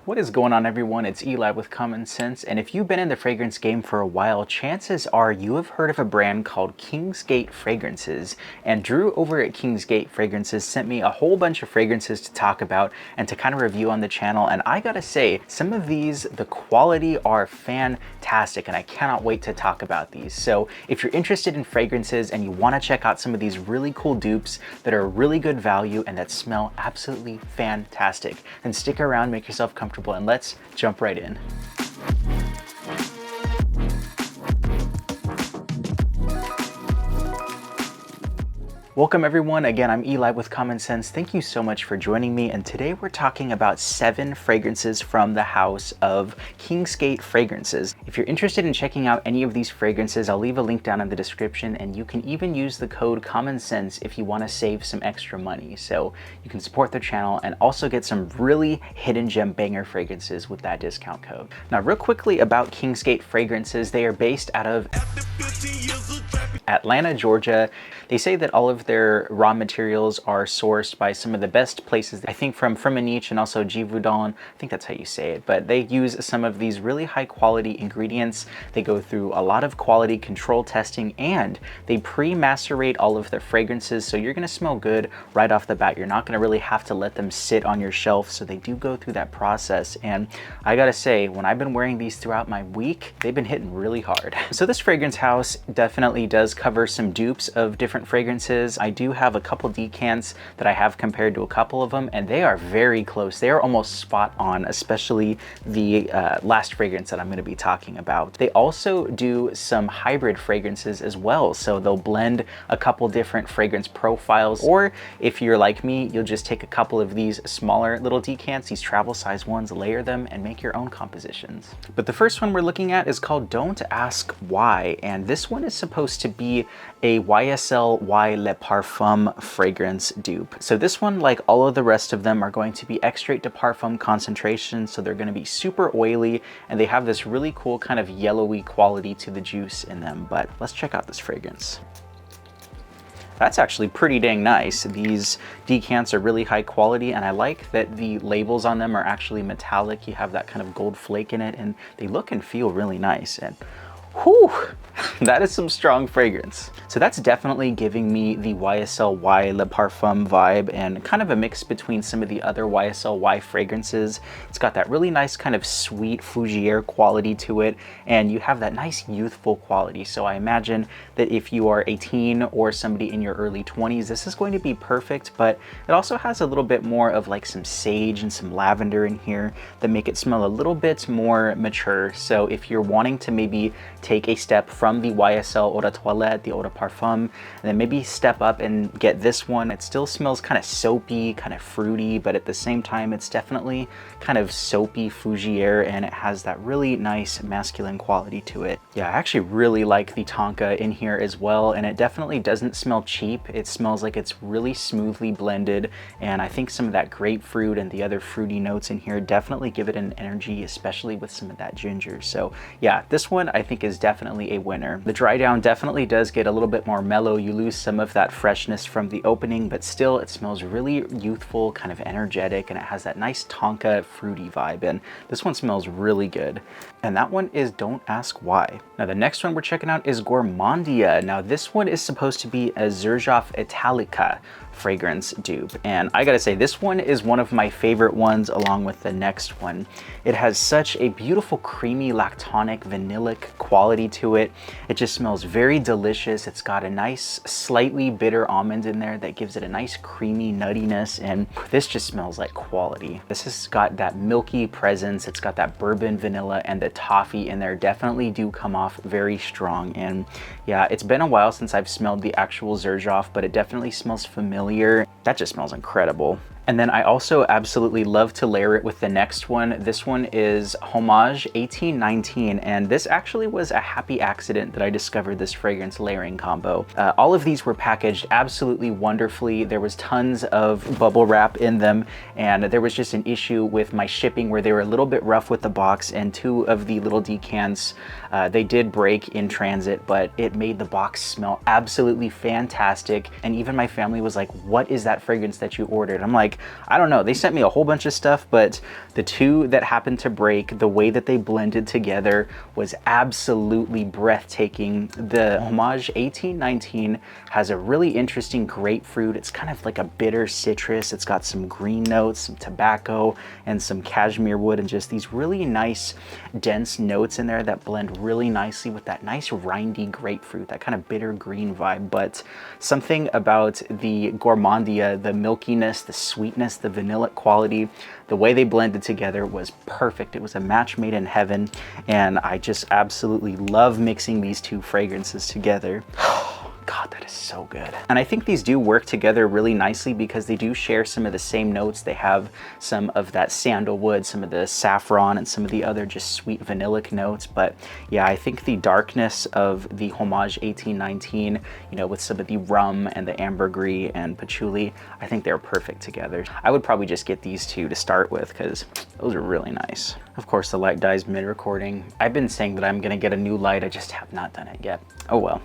What is going on, everyone? It's Eli with Common Sense, and if you've been in the fragrance game for a while, chances are you have heard of a brand called Kingsgate Fragrances. And Drew over at Kingsgate Fragrances sent me a whole bunch of fragrances to talk about and to kind of review on the channel, and I gotta say, some of these, the quality are fantastic, and I cannot wait to talk about these. So if you're interested in fragrances and you want to check out some of these really cool dupes that are really good value and that smell absolutely fantastic, then stick around, make yourself comfortable, and let's jump right in. Welcome everyone, again I'm Eli with Common Sense. Thank you so much for joining me, and today we're talking about 7 fragrances from the house of Kingsgate Fragrances. If you're interested in checking out any of these fragrances, I'll leave a link down in the description, and you can even use the code Common Sense if you want to save some extra money. So you can support the channel and also get some really hidden gem banger fragrances with that discount code. Now real quickly about Kingsgate Fragrances, they are based out of Atlanta, Georgia. They say that all of their raw materials are sourced by some of the best places, I think from Firmenich and also Givaudan, I think that's how you say it, but they use some of these really high quality ingredients. They go through a lot of quality control testing, and they pre-macerate all of their fragrances, so you're gonna smell good right off the bat. You're not gonna really have to let them sit on your shelf, so they do go through that process. And I gotta say, when I've been wearing these throughout my week, they've been hitting really hard. So this fragrance house definitely does cover some dupes of different fragrances. I do have a couple decants that I have compared to a couple of them, and they are very close. They are almost spot on, especially the last fragrance that I'm going to be talking about. They also do some hybrid fragrances as well, so they'll blend a couple different fragrance profiles, or if you're like me, you'll just take a couple of these smaller little decants, these travel size ones, layer them, and make your own compositions. But the first one we're looking at is called Don't Ask Why, and this one is supposed to be a YSL Y Le Parfum fragrance dupe. So this one, like all of the rest of them, are going to be extrait de parfum concentration, so they're going to be super oily, and they have this really cool kind of yellowy quality to the juice in them. But let's check out this fragrance. That's actually pretty dang nice. These decants are really high quality, and I like that the labels on them are actually metallic. You have that kind of gold flake in it, and they look and feel really nice. And whew, that is some strong fragrance. So that's definitely giving me the YSL Y Le Parfum vibe, and kind of a mix between some of the other YSL Y fragrances. It's got that really nice kind of sweet fougere quality to it, and you have that nice youthful quality. So I imagine that if you are a teen or somebody in your early 20s, this is going to be perfect, but it also has a little bit more of like some sage and some lavender in here that make it smell a little bit more mature. So if you're wanting to maybe take a step from the YSL Eau de Toilette, the Eau de Parfum, and then maybe step up and get this one. It still smells kind of soapy, kind of fruity, but at the same time, it's definitely kind of soapy fougere, and it has that really nice masculine quality to it. Yeah, I actually really like the tonka in here as well, and it definitely doesn't smell cheap. It smells like it's really smoothly blended, and I think some of that grapefruit and the other fruity notes in here definitely give it an energy, especially with some of that ginger. So yeah, this one I think is definitely a winner. The dry down definitely does get a little bit more mellow. You lose some of that freshness from the opening, but still it smells really youthful, kind of energetic, and it has that nice tonka fruity vibe, and this one smells really good. And that one is Don't Ask Why. Now the next one we're checking out is Gourmandia. Now this one is supposed to be a xerjoff italica fragrance dupe, and I gotta say, this one is one of my favorite ones along with the next one. It has such a beautiful creamy lactonic vanillic quality to it. It just smells very delicious. It's got a nice slightly bitter almond in there that gives it a nice creamy nuttiness, and this just smells like quality. This has got that milky presence. It's got that bourbon vanilla, and the toffee in there definitely do come off very strong. And yeah, it's been a while since I've smelled the actual xerjoff, but it definitely smells familiar. That just smells incredible. And then I also absolutely love to layer it with the next one. This one is Homage 1819, and this actually was a happy accident that I discovered this fragrance layering combo. All of these were packaged absolutely wonderfully. There was tons of bubble wrap in them, and there was just an issue with my shipping where they were a little bit rough with the box, and 2 of the little decants, they did break in transit, but it made the box smell absolutely fantastic. And even my family was like, "What is that fragrance that you ordered?" I'm like, Like, I don't know, they sent me a whole bunch of stuff, but the two that happened to break, the way that they blended together was absolutely breathtaking. The Homage 1819 has a really interesting grapefruit. It's kind of like a bitter citrus. It's got some green notes, some tobacco, and some cashmere wood, and just these really nice dense notes in there that blend really nicely with that nice rindy grapefruit, that kind of bitter green vibe. But something about the Gourmandia, the milkiness, the sweetness, the vanilla quality, the way they blended together was perfect. It was a match made in heaven, and I just absolutely love mixing these two fragrances together. God, that is so good. And I think these do work together really nicely because they do share some of the same notes. They have some of that sandalwood, some of the saffron, and some of the other just sweet vanillic notes. But yeah, I think the darkness of the Homage 1819, you know, with some of the rum and the ambergris and patchouli, I think they're perfect together. I would probably just get these two to start with because those are really nice. Of course, the light dies mid-recording. I've been saying that I'm gonna get a new light. I just have not done it yet. Oh well.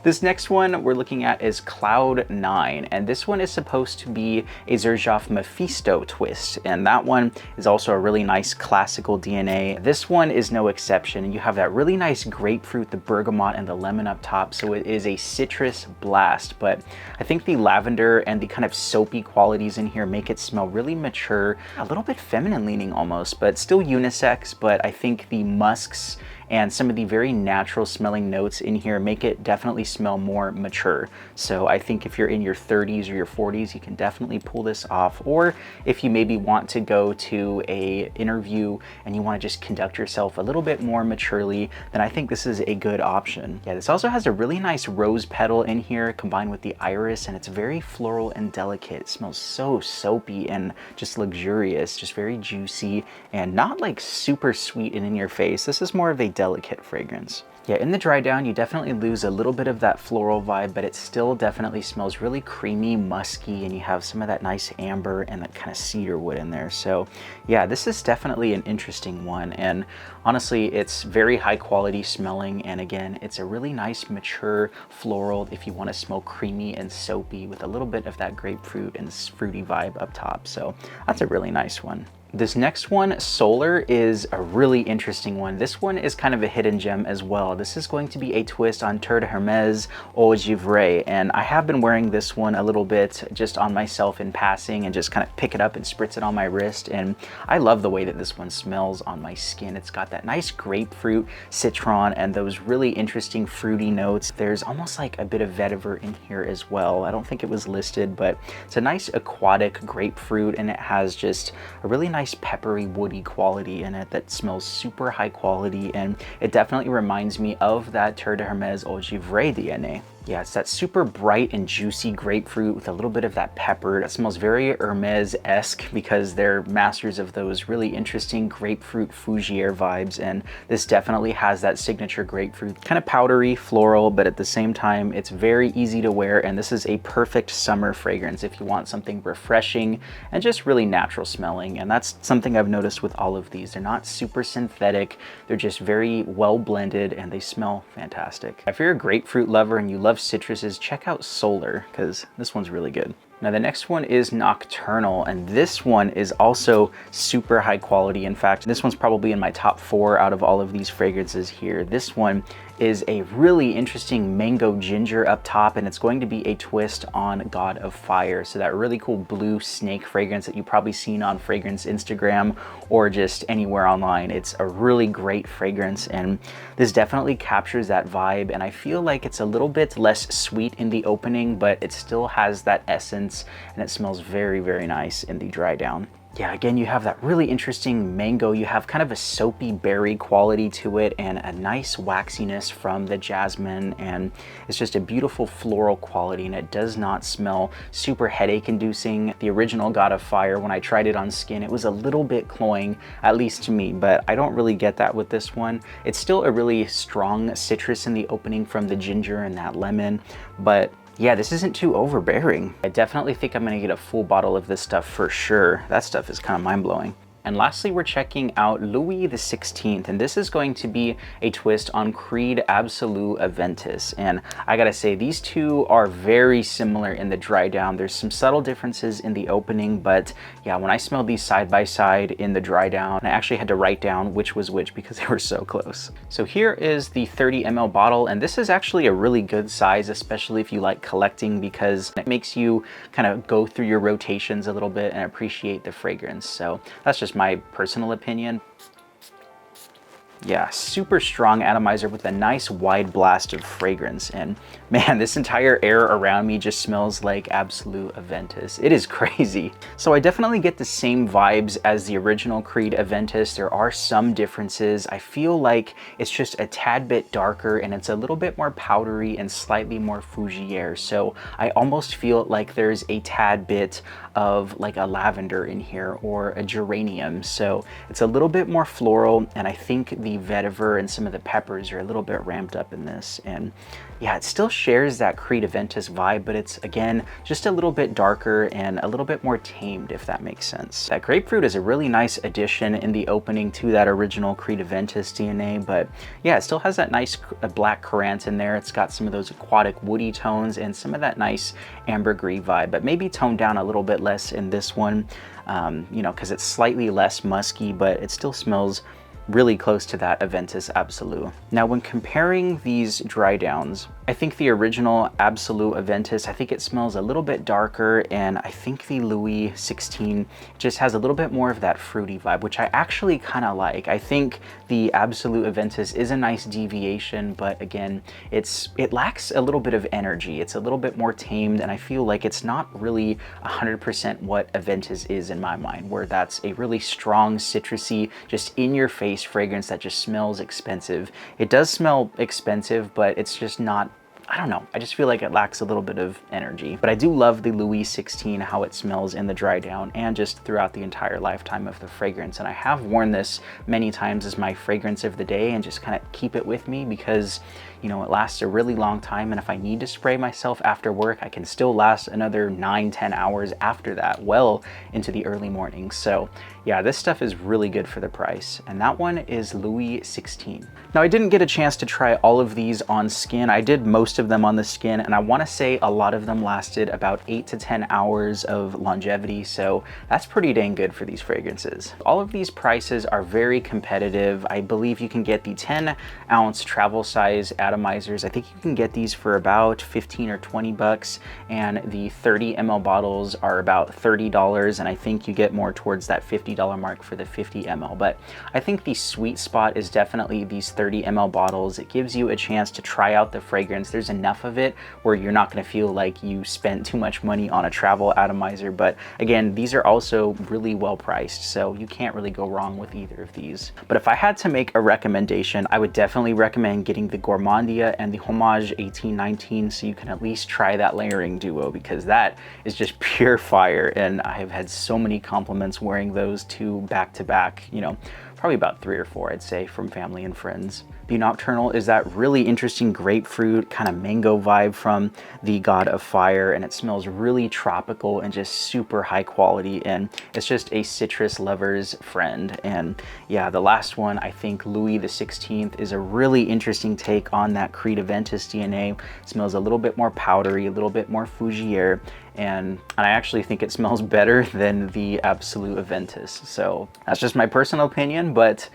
This next one we're looking at is Cloud 9, and this one is supposed to be a xerjoff mefisto twist, and that one is also a really nice classical DNA. This one is no exception. You have that really nice grapefruit, the bergamot, and the lemon up top, so it is a citrus blast. But I think the lavender and the kind of soapy qualities in here make it smell really mature, a little bit feminine leaning almost, but still unisex. But I think the musks and some of the very natural smelling notes in here make it definitely smell more mature. So I think if you're in your 30s or your 40s, you can definitely pull this off. Or if you maybe want to go to a interview and you want to just conduct yourself a little bit more maturely, then I think this is a good option. Yeah, this also has a really nice rose petal in here combined with the iris, and it's very floral and delicate. It smells so soapy and just luxurious, just very juicy and not like super sweet and in your face. This is more of a delicate fragrance. Yeah, in the dry down, you definitely lose a little bit of that floral vibe, but it still definitely smells really creamy, musky, and you have some of that nice amber and that kind of cedar wood in there. So yeah, this is definitely an interesting one. And honestly, it's very high quality smelling. And again, it's a really nice, mature floral if you want to smell creamy and soapy with a little bit of that grapefruit and fruity vibe up top. So that's a really nice one. This next one, Solar, is a really interesting one. This one is kind of a hidden gem as well. This is going to be a twist on Terre de Hermes Eau Givree, and I have been wearing this one a little bit just on myself in passing and just kind of pick it up and spritz it on my wrist, and I love the way that this one smells on my skin. It's got that nice grapefruit, citron, and those really interesting fruity notes. There's almost like a bit of vetiver in here as well. I don't think it was listed, but it's a nice aquatic grapefruit, and it has just a really nice peppery woody quality in it that smells super high quality, and it definitely reminds me of that Terre de Hermes Eau Givree DNA. Yeah, it's that super bright and juicy grapefruit with a little bit of that pepper. It smells very Hermes-esque because they're masters of those really interesting grapefruit fougere vibes, and this definitely has that signature grapefruit. Kind of powdery, floral, but at the same time, it's very easy to wear, and this is a perfect summer fragrance if you want something refreshing and just really natural smelling. And that's something I've noticed with all of these. They're not super synthetic, they're just very well blended, and they smell fantastic. If you're a grapefruit lover and you love citruses, check out Solar because this one's really good. Now the next one is Nocturnal, and this one is also super high quality. In fact, this one's probably in my top 4 out of all of these fragrances here. This one is a really interesting mango ginger up top, and it's going to be a twist on God of Fire. So that really cool blue snake fragrance that you've probably seen on fragrance Instagram or just anywhere online. It's a really great fragrance, and this definitely captures that vibe. And I feel like it's a little bit less sweet in the opening, but it still has that essence, and it smells very, very nice in the dry down. Yeah, again, you have that really interesting mango. You have kind of a soapy berry quality to it and a nice waxiness from the jasmine, and it's just a beautiful floral quality, and it does not smell super headache inducing. The original God of Fire, when I tried it on skin, it was a little bit cloying, at least to me, but I don't really get that with this one. It's still a really strong citrus in the opening from the ginger and that lemon, but yeah, this isn't too overbearing. I definitely think I'm gonna get a full bottle of this stuff for sure. That stuff is kind of mind-blowing. And lastly, we're checking out Louis XVI, and this is going to be a twist on Creed Absolu Aventus. And I gotta say, these two are very similar in the dry down. There's some subtle differences in the opening, but yeah, when I smelled these side by side in the dry down, I actually had to write down which was which because they were so close. So here is the 30 ml bottle, and this is actually a really good size, especially if you like collecting, because it makes you kind of go through your rotations a little bit and appreciate the fragrance. So that's just my personal opinion. Yeah, super strong atomizer with a nice wide blast of fragrance. And man, this entire air around me just smells like absolute Aventus. It is crazy. So I definitely get the same vibes as the original Creed Aventus. There are some differences. I feel like it's just a tad bit darker and it's a little bit more powdery and slightly more fougere. So I almost feel like there's a tad bit of like a lavender in here or a geranium. So it's a little bit more floral, and I think the vetiver and some of the peppers are a little bit ramped up in this. And yeah, it still shares that Creed Aventus vibe, but it's again just a little bit darker and a little bit more tamed, if that makes sense. That grapefruit is a really nice addition in the opening to that original Creed Aventus DNA, but yeah, it still has that nice black currant in there. It's got some of those aquatic woody tones and some of that nice ambergris vibe, but maybe toned down a little bit less in this one, you know, because it's slightly less musky, but it still smells really close to that Aventus Absolu. Now, when comparing these dry downs, I think the original Absolu Aventus, I think it smells a little bit darker, and I think the Louis XVI just has a little bit more of that fruity vibe, which I actually kind of like. I think the Absolu Aventus is a nice deviation, but again, it lacks a little bit of energy. It's a little bit more tamed, and I feel like it's not really 100% what Aventus is in my mind, where that's a really strong, citrusy, just in your face fragrance that just smells expensive. It does smell expensive, but it's just not, I don't know, I just feel like it lacks a little bit of energy. But I do love the Louis XVI, how it smells in the dry down and just throughout the entire lifetime of the fragrance. And I have worn this many times as my fragrance of the day and just kind of keep it with me because, you know, it lasts a really long time. And if I need to spray myself after work, I can still last another 9-10 hours after that, well into the early mornings. So yeah, this stuff is really good for the price. And that one is Louis XVI. Now, I didn't get a chance to try all of these on skin. I did most of them on the skin, and I want to say a lot of them lasted about 8 to 10 hours of longevity. So that's pretty dang good for these fragrances. All of these prices are very competitive. I believe you can get the 10-ounce travel size atomizers. I think you can get these for about 15 or 20 bucks, and the 30 ml bottles are about $30, and I think you get more towards that $50 mark for the 50 ml. But I think the sweet spot is definitely these 30 ml bottles. It gives you a chance to try out the fragrance. There's enough of it where you're not going to feel like you spent too much money on a travel atomizer. But again, these are also really well priced, so you can't really go wrong with either of these. But if I had to make a recommendation, I would definitely recommend getting the Gourmandia and the Homage 1819, so you can at least try that layering duo, because that is just pure fire. And I have had so many compliments wearing those two back to back, you know, probably about 3 or 4, I'd say, from family and friends. The Nocturnal is that really interesting grapefruit kind of mango vibe from the God of Fire, and it smells really tropical and just super high quality, and it's just a citrus lover's friend. And yeah, the last one, I think Louis XVI, is a really interesting take on that Creed Aventus DNA. It smells a little bit more powdery, a little bit more fougere, and I actually think it smells better than the Absolu Aventus. So that's just my personal opinion, but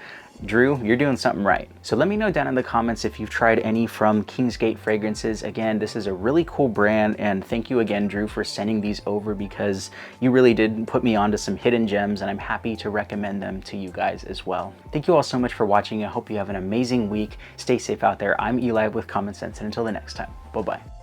Drew, you're doing something right. So let me know down in the comments if you've tried any from Kingsgate Fragrances. Again, this is a really cool brand, and thank you again, Drew, for sending these over, because you really did put me onto some hidden gems, and I'm happy to recommend them to you guys as well. Thank you all so much for watching. I hope you have an amazing week. Stay safe out there. I'm Eli with Common Sense, and until the next time, bye-bye.